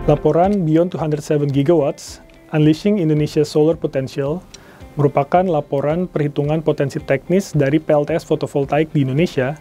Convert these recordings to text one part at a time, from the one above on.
Laporan Beyond 207 Gigawatts, Unleashing Indonesia's Solar Potential merupakan laporan perhitungan potensi teknis dari PLTS fotovoltaik di Indonesia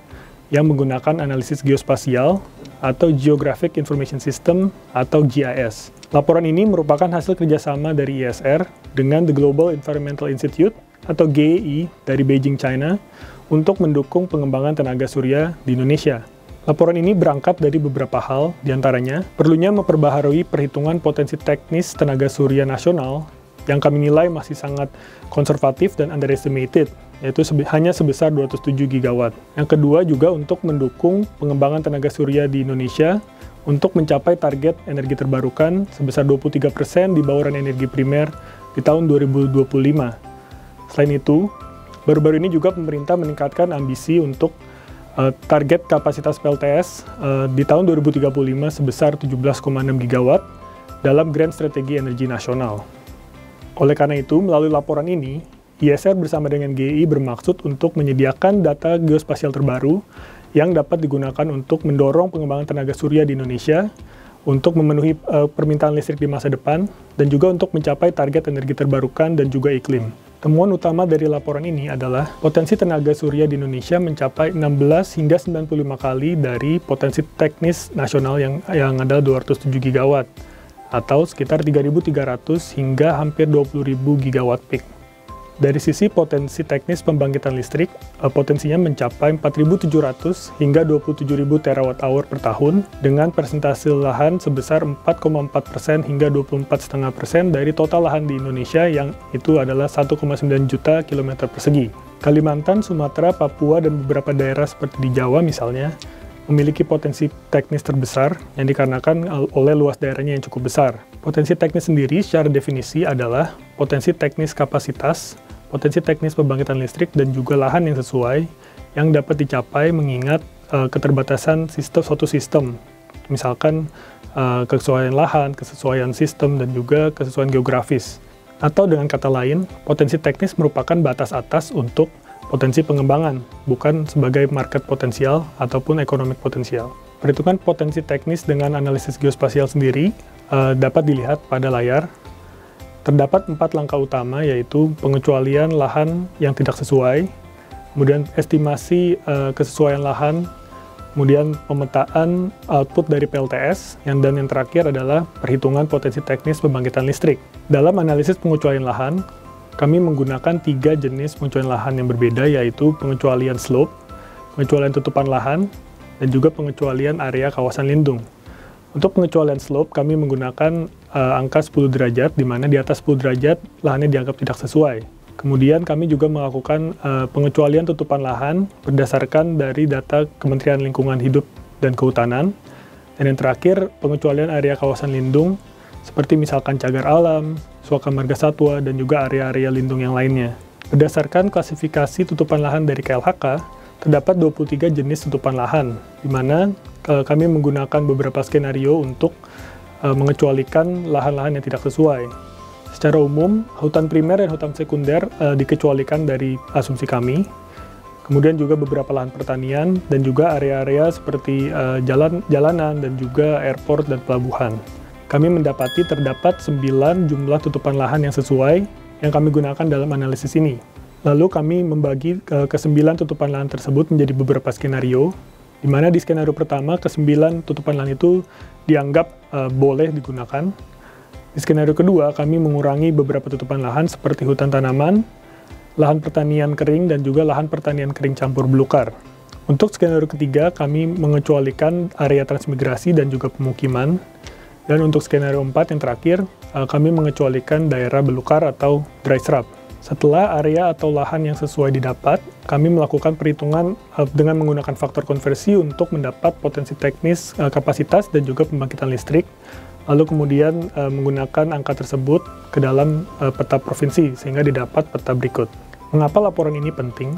yang menggunakan analisis geospasial atau Geographic Information System atau GIS. Laporan ini merupakan hasil kerjasama dari ISR dengan The Global Environmental Institute atau GEI dari Beijing, China untuk mendukung pengembangan tenaga surya di Indonesia. Laporan ini berangkat dari beberapa hal, diantaranya perlunya memperbaharui perhitungan potensi teknis tenaga surya nasional yang kami nilai masih sangat konservatif dan underestimated, yaitu hanya sebesar 207 gigawatt. Yang kedua juga untuk mendukung pengembangan tenaga surya di Indonesia untuk mencapai target energi terbarukan sebesar 23% di bauran energi primer di tahun 2025. Selain itu, baru-baru ini juga pemerintah meningkatkan ambisi untuk target kapasitas PLTS di tahun 2035 sebesar 17,6 gigawatt dalam Grand Strategi Energi Nasional. Oleh karena itu, melalui laporan ini, ISR bersama dengan GEI bermaksud untuk menyediakan data geospasial terbaru yang dapat digunakan untuk mendorong pengembangan tenaga surya di Indonesia, untuk memenuhi permintaan listrik di masa depan, dan juga untuk mencapai target energi terbarukan dan juga iklim. Temuan utama dari laporan ini adalah potensi tenaga surya di Indonesia mencapai 16 hingga 95 kali dari potensi teknis nasional yang adalah 207 gigawatt, atau sekitar 3.300 hingga hampir 20.000 gigawatt peak. Dari sisi potensi teknis pembangkitan listrik, potensinya mencapai 4.700 hingga 27.000 terawatt-hour per tahun, dengan persentase lahan sebesar 4,4% hingga 24,5% dari total lahan di Indonesia yang itu adalah 1,9 juta kilometer persegi. Kalimantan, Sumatera, Papua, dan beberapa daerah seperti di Jawa misalnya, memiliki potensi teknis terbesar yang dikarenakan oleh luas daerahnya yang cukup besar. Potensi teknis sendiri secara definisi adalah potensi teknis kapasitas, potensi teknis pembangkitan listrik, dan juga lahan yang sesuai yang dapat dicapai mengingat keterbatasan suatu sistem. Misalkan kesesuaian lahan, kesesuaian sistem, dan juga kesesuaian geografis. Atau dengan kata lain, potensi teknis merupakan batas atas untuk potensi pengembangan, bukan sebagai market potensial ataupun economic potensial. Perhitungan potensi teknis dengan analisis geospasial sendiri dapat dilihat pada layar. Terdapat 4 langkah utama, yaitu pengecualian lahan yang tidak sesuai, kemudian estimasi kesesuaian lahan, kemudian pemetaan output dari PLTS, dan yang terakhir adalah perhitungan potensi teknis pembangkitan listrik. Dalam analisis pengecualian lahan, kami menggunakan 3 jenis pengecualian lahan yang berbeda, yaitu pengecualian slope, pengecualian tutupan lahan, dan juga pengecualian area kawasan lindung. Untuk pengecualian slope, kami menggunakan angka 10 derajat, di mana di atas 10 derajat lahannya dianggap tidak sesuai. Kemudian kami juga melakukan pengecualian tutupan lahan berdasarkan dari data Kementerian Lingkungan Hidup dan Kehutanan. Dan yang terakhir, pengecualian area kawasan lindung, seperti misalkan cagar alam, suaka marga satwa, dan juga area-area lindung yang lainnya. Berdasarkan klasifikasi tutupan lahan dari KLHK, terdapat 23 jenis tutupan lahan, di mana kami menggunakan beberapa skenario untuk mengecualikan lahan-lahan yang tidak sesuai. Secara umum, hutan primer dan hutan sekunder dikecualikan dari asumsi kami. Kemudian juga beberapa lahan pertanian, dan juga area-area seperti jalanan, dan juga airport dan pelabuhan. Kami mendapati terdapat 9 jumlah tutupan lahan yang sesuai yang kami gunakan dalam analisis ini. Lalu kami membagi ke-9 tutupan lahan tersebut menjadi beberapa skenario, di mana di skenario pertama, ke-9 tutupan lahan itu dianggap boleh digunakan. Di skenario kedua, kami mengurangi beberapa tutupan lahan seperti hutan tanaman, lahan pertanian kering, dan juga lahan pertanian kering campur belukar. Untuk skenario ketiga, kami mengecualikan area transmigrasi dan juga pemukiman. Dan untuk skenario 4 yang terakhir, kami mengecualikan daerah belukar atau dry shrub. Setelah area atau lahan yang sesuai didapat, kami melakukan perhitungan dengan menggunakan faktor konversi untuk mendapat potensi teknis, kapasitas, dan juga pembangkitan listrik. Lalu kemudian menggunakan angka tersebut ke dalam peta provinsi, sehingga didapat peta berikut. Mengapa laporan ini penting?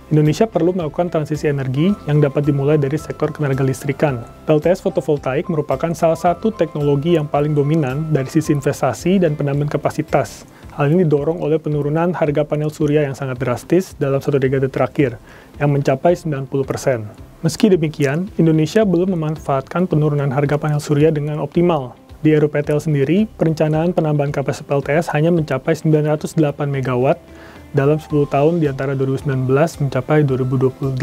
Indonesia perlu melakukan transisi energi yang dapat dimulai dari sektor ketenagalistrikan. PLTS fotovoltaik merupakan salah satu teknologi yang paling dominan dari sisi investasi dan penambahan kapasitas, Hal ini didorong oleh penurunan harga panel surya yang sangat drastis dalam satu dekade terakhir, yang mencapai 90%. Meski demikian, Indonesia belum memanfaatkan penurunan harga panel surya dengan optimal. Di RUPTL sendiri, perencanaan penambahan kapasitas PLTS hanya mencapai 908 MW dalam 10 tahun di antara 2019 mencapai 2028.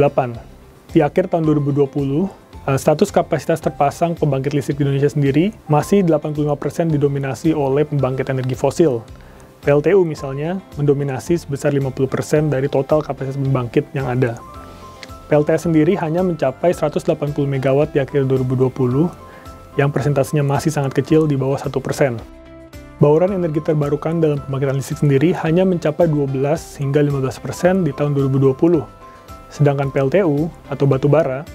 Di akhir tahun 2020, status kapasitas terpasang pembangkit listrik di Indonesia sendiri masih 85% didominasi oleh pembangkit energi fosil. PLTU misalnya mendominasi sebesar 50% dari total kapasitas pembangkit yang ada. PLTS sendiri hanya mencapai 180 MW di akhir 2020, yang persentasenya masih sangat kecil di bawah 1%. Bauran energi terbarukan dalam pembangkitan listrik sendiri hanya mencapai 12 hingga 15% di tahun 2020, sedangkan PLTU atau batu bara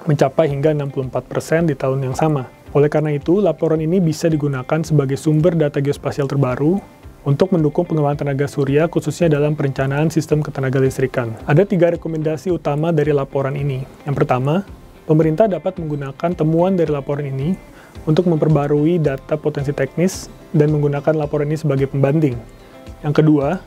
mencapai hingga 64% di tahun yang sama. Oleh karena itu, laporan ini bisa digunakan sebagai sumber data geospasial terbaru untuk mendukung pengembangan tenaga surya, khususnya dalam perencanaan sistem ketenagalistrikan. Ada 3 rekomendasi utama dari laporan ini. Yang pertama, pemerintah dapat menggunakan temuan dari laporan ini untuk memperbarui data potensi teknis dan menggunakan laporan ini sebagai pembanding. Yang kedua,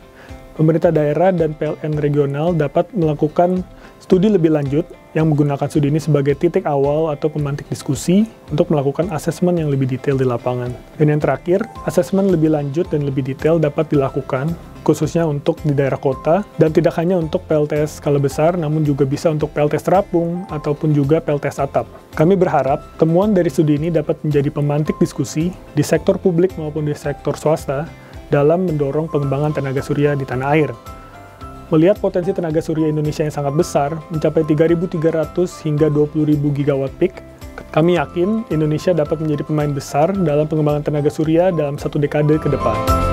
pemerintah daerah dan PLN regional dapat melakukan studi lebih lanjut yang menggunakan studi ini sebagai titik awal atau pemantik diskusi untuk melakukan asesmen yang lebih detail di lapangan. Dan yang terakhir, asesmen lebih lanjut dan lebih detail dapat dilakukan khususnya untuk di daerah kota dan tidak hanya untuk PLTS skala besar, namun juga bisa untuk PLTS terapung ataupun juga PLTS atap. Kami berharap temuan dari studi ini dapat menjadi pemantik diskusi di sektor publik maupun di sektor swasta dalam mendorong pengembangan tenaga surya di tanah air. Melihat potensi tenaga surya Indonesia yang sangat besar, mencapai 3.300 hingga 20.000 gigawatt peak, kami yakin Indonesia dapat menjadi pemain besar dalam pengembangan tenaga surya dalam 1 dekade ke depan.